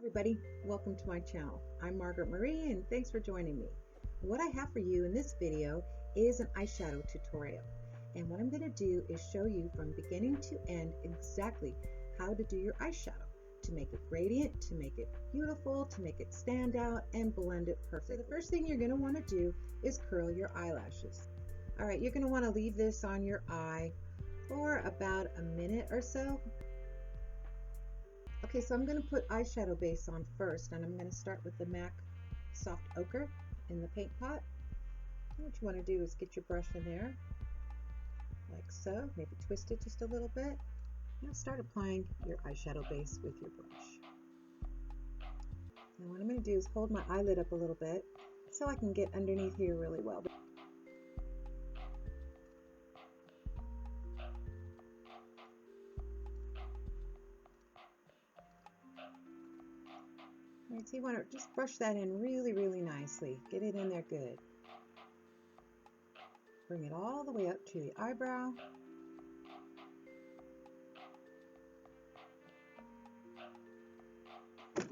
Everybody, welcome to my channel. I'm Margaret Marie and thanks for joining me. What I have for you in this video is an eyeshadow tutorial, and what I'm going to do is show you from beginning to end exactly how to do your eyeshadow to make it gradient, to make it beautiful, to make it stand out and blend it perfectly. So the first thing you're going to want to do is curl your eyelashes. Alright, you're going to want to leave this on your eye for about a minute or so. Okay, so I'm going to put eyeshadow base on first, and I'm going to start with the MAC Soft Ochre in the paint pot. And what you want to do is get your brush in there, like so, maybe twist it just a little bit. Now start applying your eyeshadow base with your brush. Now what I'm going to do is hold my eyelid up a little bit so I can get underneath here really well. Alright, so you want to just brush that in really nicely. Get it in there good. Bring it all the way up to the eyebrow.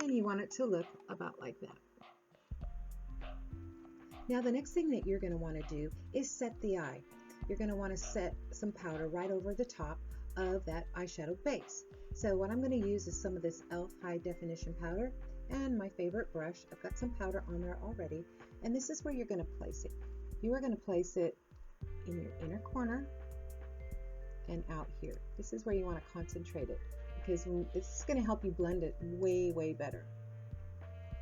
And you want it to look about like that. Now the next thing that you're going to want to do is set the eye. You're going to want to set some powder right over the top of that eyeshadow base. So what I'm going to use is some of this e.l.f. high definition powder and my favorite brush. I've got some powder on there already, and this is where you're going to place it. You are going to place it in your inner corner and out here. This is where you want to concentrate it, because this is going to help you blend it way better.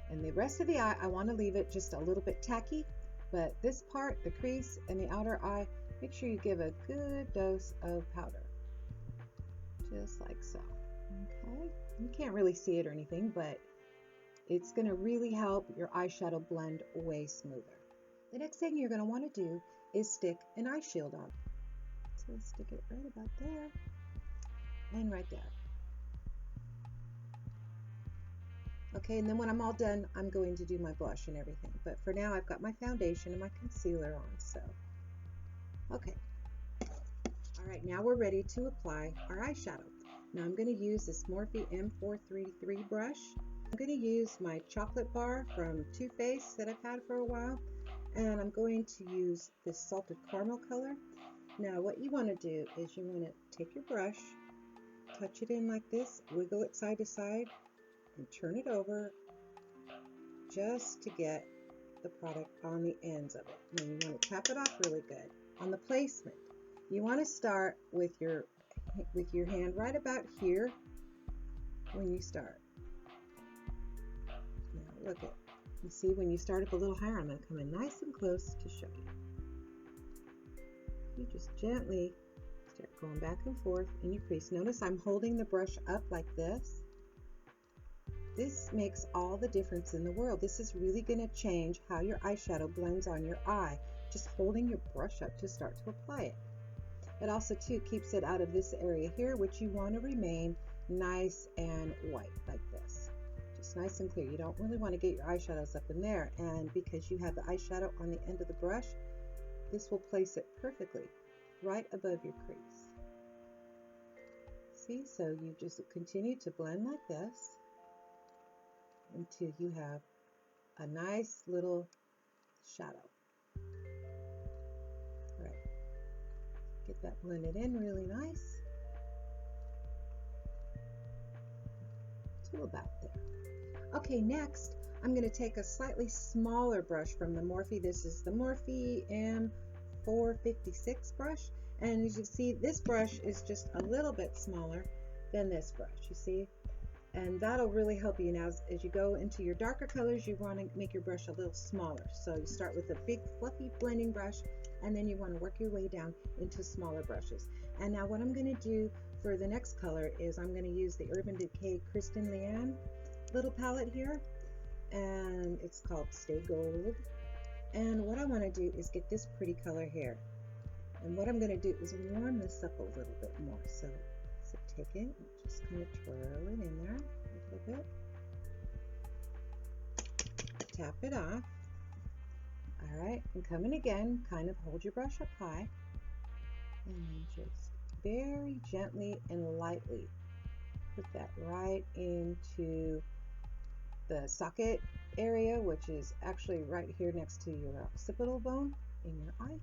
And the rest of the eye, I want to leave it just a little bit tacky, but this part, the crease and the outer eye, make sure you give a good dose of powder, just like so. Okay, you can't really see it or anything, but it's going to really help your eyeshadow blend way smoother. The next thing you're going to want to do is stick an eye shield on. So stick it right about there and right there. Okay, and then when I'm all done, I'm going to do my blush and everything. But for now, I've got my foundation and my concealer on, so. Okay. All right, now we're ready to apply our eyeshadow. Now I'm going to use this Morphe M433 brush. I'm going to use my chocolate bar from Too Faced that I've had for a while, and I'm going to use this salted caramel color. Now what you want to do is you want to take your brush, touch it in like this, wiggle it side to side, and turn it over just to get the product on the ends of it. And then you want to tap it off really good. On the placement, you want to start with your hand right about here when you start. Now look at, you see when you start up a little higher, I'm going to come in nice and close to show you. You just gently start going back and forth in your crease. Notice I'm holding the brush up like this. This makes all the difference in the world. This is really going to change how your eyeshadow blends on your eye, just holding your brush up to start to apply it. It also too keeps it out of this area here, which you want to remain nice and white like this. Just nice and clear. You don't really want to get your eyeshadows up in there, and because you have the eyeshadow on the end of the brush, this will place it perfectly right above your crease. See, so you just continue to blend like this until you have a nice little shadow. All right, get that blended in really nice to about there. Okay, next I'm going to take a slightly smaller brush from the Morphe. This is the Morphe M456 brush, and as you see, this brush is just a little bit smaller than this brush, you see, and that'll really help you. Now as you go into your darker colors, you want to make your brush a little smaller, so you start with a big fluffy blending brush, and then you want to work your way down into smaller brushes. And now what I'm going to do for the next color is I'm going to use the Urban Decay Kristen Leanne little palette here, and it's called Stay Gold. And what I want to do is get this pretty color here, and what I'm going to do is warm this up a little bit more. So take it and just kind of twirl it in there a little bit, tap it off. All right, and come in again, kind of hold your brush up high, and then just very gently and lightly put that right into the socket area, which is actually right here next to your occipital bone in your eye.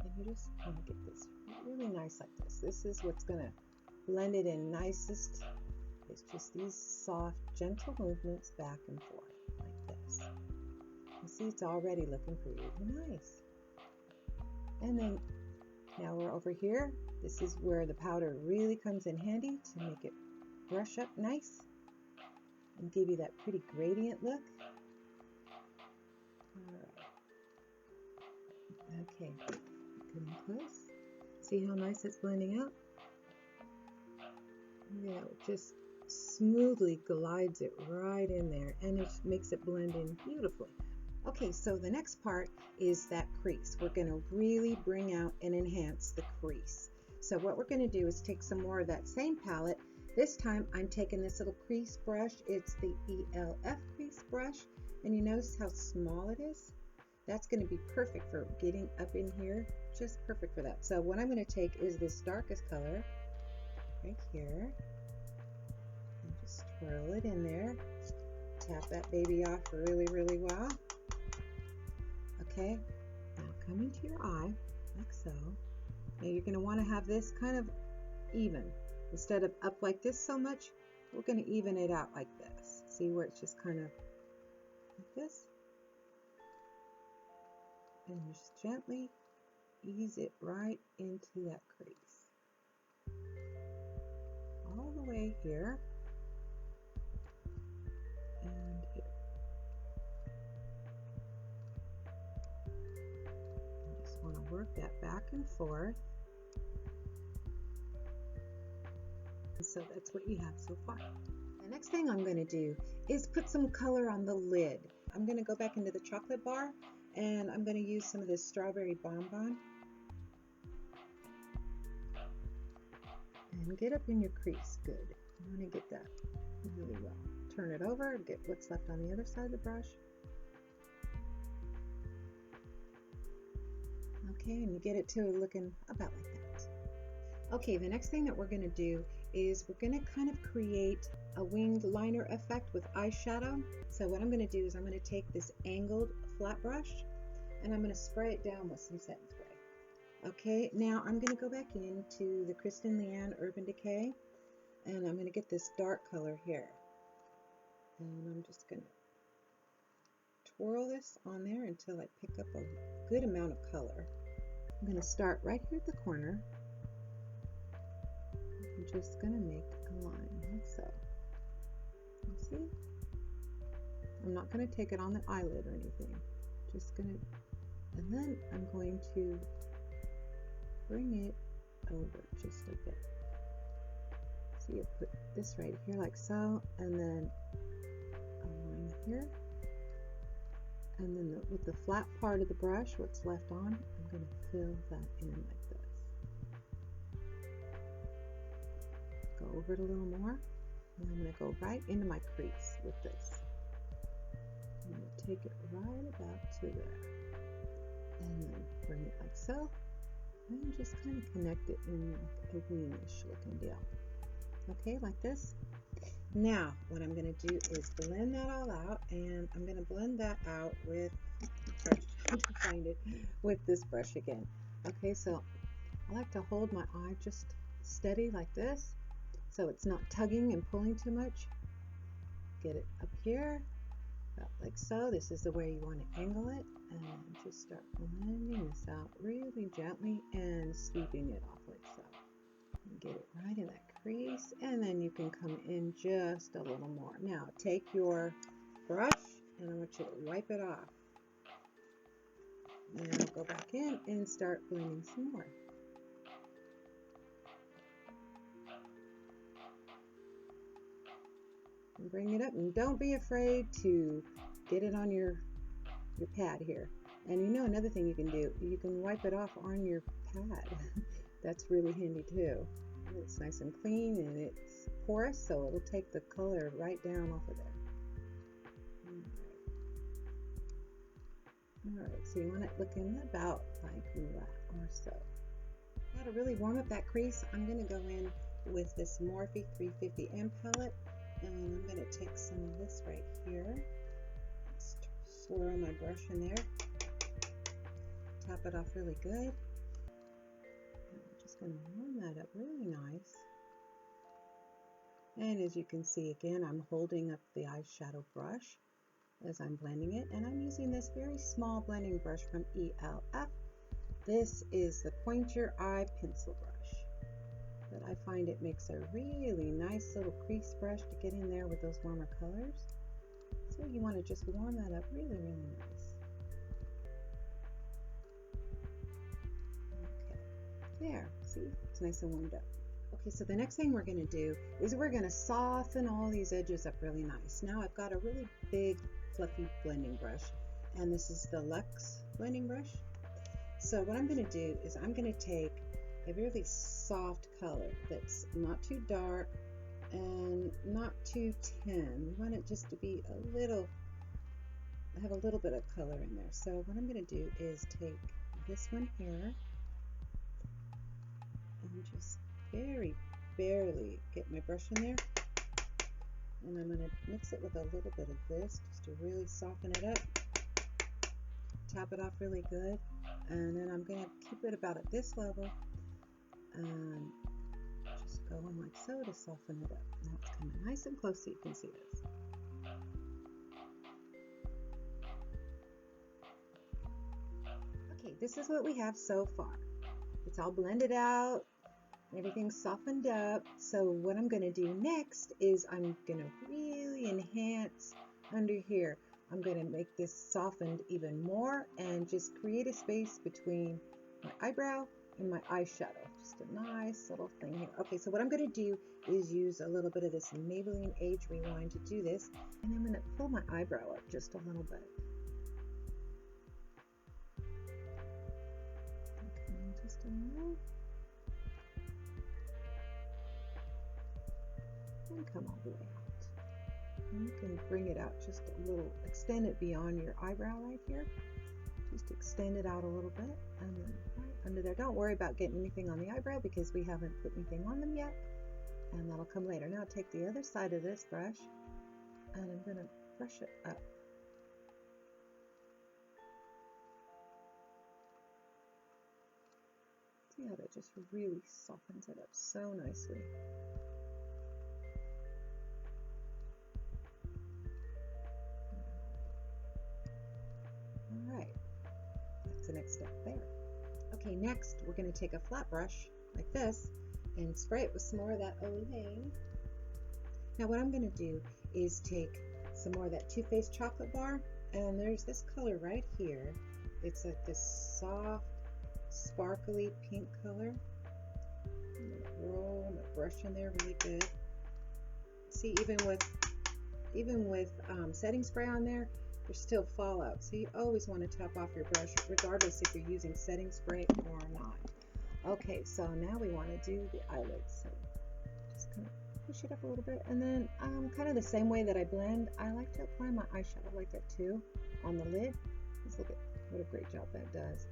And you just want to get this really nice like this. This is what's going to blend it in nicest. It's just these soft, gentle movements back and forth like this. You see, it's already looking pretty nice. And then now we're over here. This is where the powder really comes in handy to make it brush up nice and give you that pretty gradient look. Alright. Okay, come in close. See how nice it's blending out? Yeah, it just smoothly glides it right in there and it makes it blend in beautifully. Okay, so the next part is that crease. We're going to really bring out and enhance the crease. So what we're going to do is take some more of that same palette. This time I'm taking this little crease brush. It's the ELF crease brush. And you notice how small it is? That's going to be perfect for getting up in here. Just perfect for that. So what I'm going to take is this darkest color right here. And just twirl it in there. Tap that baby off really, really well. Okay, now come into your eye, like so. Now you're going to want to have this kind of even. Instead of up like this so much, we're going to even it out like this. See where it's just kind of like this? And just gently ease it right into that crease. All the way here. And here. Want to work that back and forth. And so that's what you have so far. The next thing I'm going to do is put some color on the lid. I'm going to go back into the chocolate bar and I'm going to use some of this strawberry bonbon and get up in your crease. Good. You want to get that really well. Turn it over, get what's left on the other side of the brush. Okay, and you get it to looking about like that. Okay, the next thing that we're going to do is we're going to kind of create a winged liner effect with eyeshadow. So what I'm going to do is I'm going to take this angled flat brush and I'm going to spray it down with some setting spray. Okay, now I'm going to go back into the Kristen Leanne Urban Decay and I'm going to get this dark color here. And I'm just going to twirl this on there until I pick up a good amount of color. I'm going to start right here at the corner. I'm just going to make a line like so. You see? I'm not going to take it on the eyelid or anything. Just going to, and then I'm going to bring it over just a bit. So you put this right here like so, and then a line here. And then with the flat part of the brush, what's left on, I'm going to fill that in like this. Go over it a little more. And I'm going to go right into my crease with this. I'm going to take it right about to there. And then bring it like so. And just kind of connect it in like a weenish looking deal. Okay, like this. Now, what I'm going to do is blend that all out, and I'm going to blend that out with, sorry, trying to find it, with this brush again. Okay, so I like to hold my eye just steady like this, so it's not tugging and pulling too much. Get it up here, about like so. This is the way you want to angle it, and just start blending this out really gently and sweeping it off like so. And get it right in that crease, and then you can come in just a little more. Now take your brush and I want you to wipe it off. Now go back in and start blending some more. And bring it up, and don't be afraid to get it on your pad here. And you know another thing you can do, you can wipe it off on your pad. That's really handy too. It's nice and clean and it's porous, so it'll take the color right down off of there. Alright, so you want it looking about like that or so. Now to really warm up that crease, I'm going to go in with this Morphe 350M palette, and I'm going to take some of this right here swirl my brush in there, tap it off really good. I'm just going to warm that up really nice. And as you can see, again, I'm holding up the eyeshadow brush as I'm blending it, and I'm using this very small blending brush from ELF. This is the Point Your Eye pencil brush, but I find it makes a really nice little crease brush to get in there with those warmer colors. So you want to just warm that up really, really nice. Okay, there, see, it's nice and warmed up. Okay, so the next thing we're going to do is we're going to soften all these edges up really nice. Now I've got a really big fluffy blending brush, and this is the Luxe blending brush. So what I'm going to do is I'm going to take a really soft color that's not too dark and not too tan. We want it just to be a little, have a little bit of color in there. So what I'm going to do is take this one here and just very barely get my brush in there, and I'm going to mix it with a little bit of this just to really soften it up, tap it off really good, and then I'm going to keep it about at this level and just go in like so to soften it up. Now it's coming nice and close so you can see this. Okay, this is what we have so far. It's all blended out. Everything's softened up. So what I'm going to do next is I'm going to really enhance under here. I'm going to make this softened even more and just create a space between my eyebrow and my eyeshadow. Just a nice little thing here. Okay, so what I'm going to do is use a little bit of this Maybelline Age Rewind to do this. And I'm going to pull my eyebrow up just a little bit. Okay, just a little. And come all the way out. And you can bring it out just a little, extend it beyond your eyebrow right here. Just extend it out a little bit, and then right under there. Don't worry about getting anything on the eyebrow because we haven't put anything on them yet, and that'll come later. Now take the other side of this brush, and I'm going to brush it up. See how that just really softens it up so nicely. Alright, that's the next step there. Okay, next we're going to take a flat brush like this and spray it with some more of that Olay. Now what I'm going to do is take some more of that Too Faced chocolate bar, and there's this color right here. It's like this soft, sparkly pink color. I'm going to roll my brush in there really good. See, even with setting spray on there, there's still fallout, so you always want to tap off your brush regardless if you're using setting spray or not. Okay, so now we want to do the eyelids. So just kind of push it up a little bit, and then kind of the same way that I blend, I like to apply my eyeshadow like that too on the lid. Just look at what a great job that does.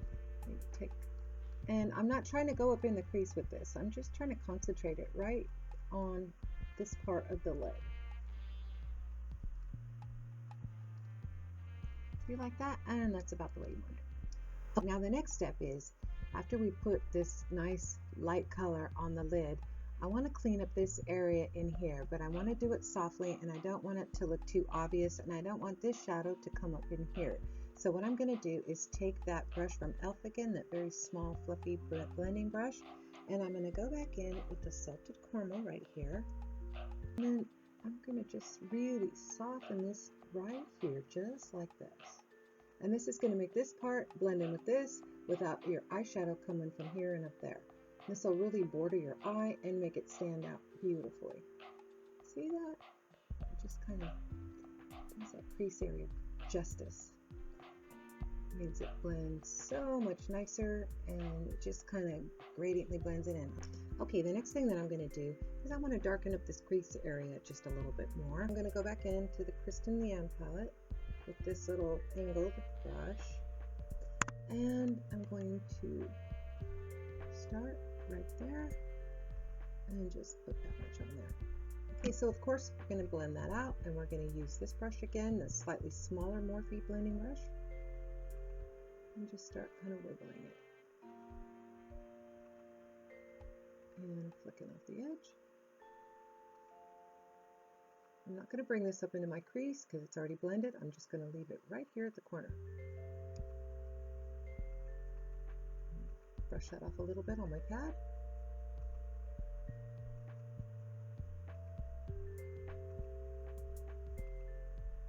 And I'm not trying to go up in the crease with this. I'm just trying to concentrate it right on this part of the lid. Like that, and that's about the way you want it. Now the next step is, after we put this nice light color on the lid, I want to clean up this area in here, but I want to do it softly, and I don't want it to look too obvious, and I don't want this shadow to come up in here. So what I'm going to do is take that brush from ELF again, that very small fluffy blending brush, and I'm going to go back in with the Salted Caramel right here, and then I'm going to just really soften this right here, just like this. And this is going to make this part blend in with this without your eyeshadow coming from here and up there. This will really border your eye and make it stand out beautifully. See that? It just kind of does that crease area justice. It makes it blend so much nicer, and it just kind of gradiently blends it in. Okay, the next thing that I'm going to do is I want to darken up this crease area just a little bit more. I'm going to go back into the Kristen Leanne palette with this little angled brush, and I'm going to start right there and just put that much on there. Okay, so of course we're going to blend that out, and we're going to use this brush again, the slightly smaller Morphe blending brush, and just start kind of wiggling it and flicking off the edge. I'm not going to bring this up into my crease because it's already blended. I'm just going to leave it right here at the corner. Brush that off a little bit on my pad.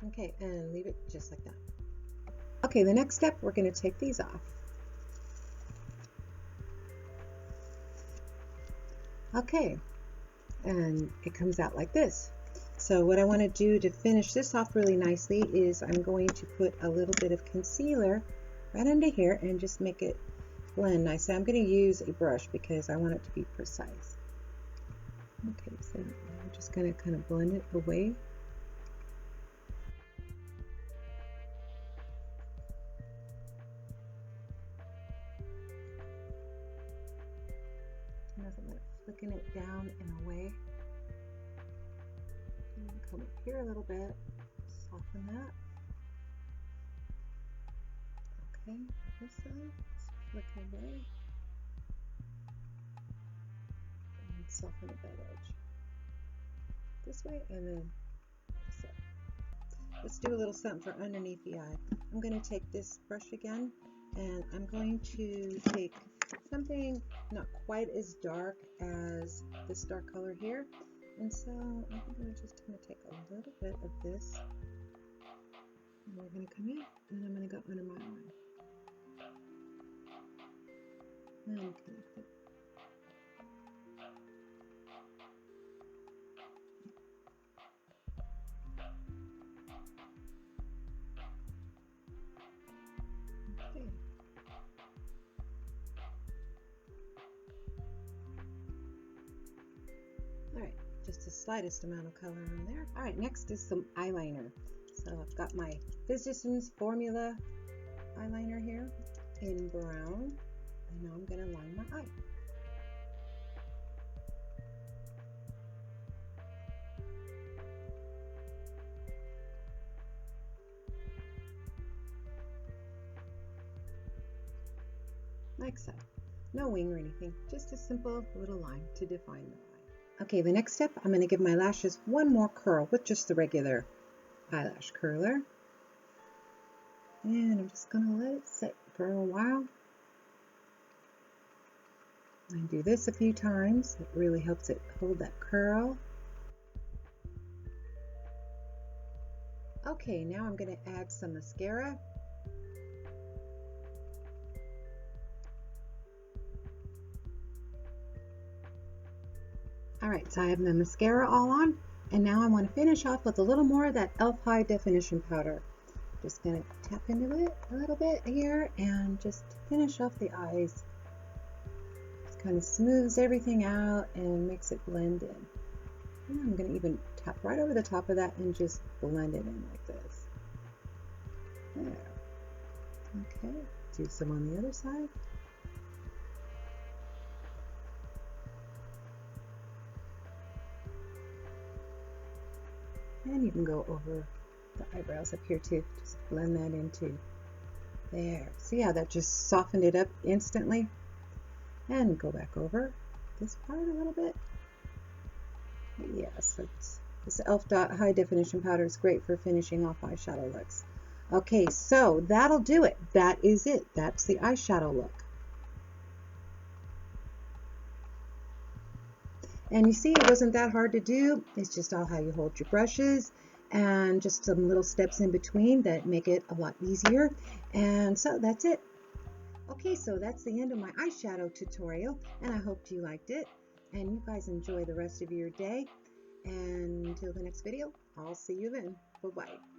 Okay, and leave it just like that. Okay, the next step, we're going to take these off. Okay, and it comes out like this. So what I want to do to finish this off really nicely is I'm going to put a little bit of concealer right under here and just make it blend nicely. I'm going to use a brush because I want it to be precise. Okay, so I'm just going to kind of blend it away. Flicking it down and away. And come up here a little bit, soften that. Okay, this side, flick away, and soften at that edge. This way, and then this way. Let's do a little something for underneath the eye. I'm going to take this brush again, and I'm going to take something not quite as dark as this dark color here, and so I'm just going to take a little bit of this, and we're going to come in, and I'm going to go under my eye and connect it. Okay. Alright, just the slightest amount of color on there. Alright, next is some eyeliner. So I've got my Physicians Formula eyeliner here in brown, and now I'm going to line my eye. Like so. No wing or anything, just a simple little line to define the eye. Okay, the next step, I'm going to give my lashes one more curl with just the regular eyelash curler. And I'm just going to let it sit for a while. I do this a few times. It really helps it hold that curl. Okay, now I'm going to add some mascara. Alright, so I have the mascara all on, and now I want to finish off with a little more of that e.l.f. high definition powder. Just going to tap into it a little bit here and just finish off the eyes. Just kind of smooths everything out and makes it blend in. And I'm going to even tap right over the top of that and just blend it in like this. There. Okay, do some on the other side. And you can go over the eyebrows up here too. Just blend that in too. There. See how that just softened it up instantly? And go back over this part a little bit. Yes, this e.l.f. high definition powder is great for finishing off eyeshadow looks. Okay, so that'll do it. That is it. That's the eyeshadow look. And you see, it wasn't that hard to do. It's just all how you hold your brushes and just some little steps in between that make it a lot easier. And so that's it. Okay, so that's the end of my eyeshadow tutorial, and I hope you liked it. And you guys enjoy the rest of your day. And until the next video, I'll see you then. Bye-bye.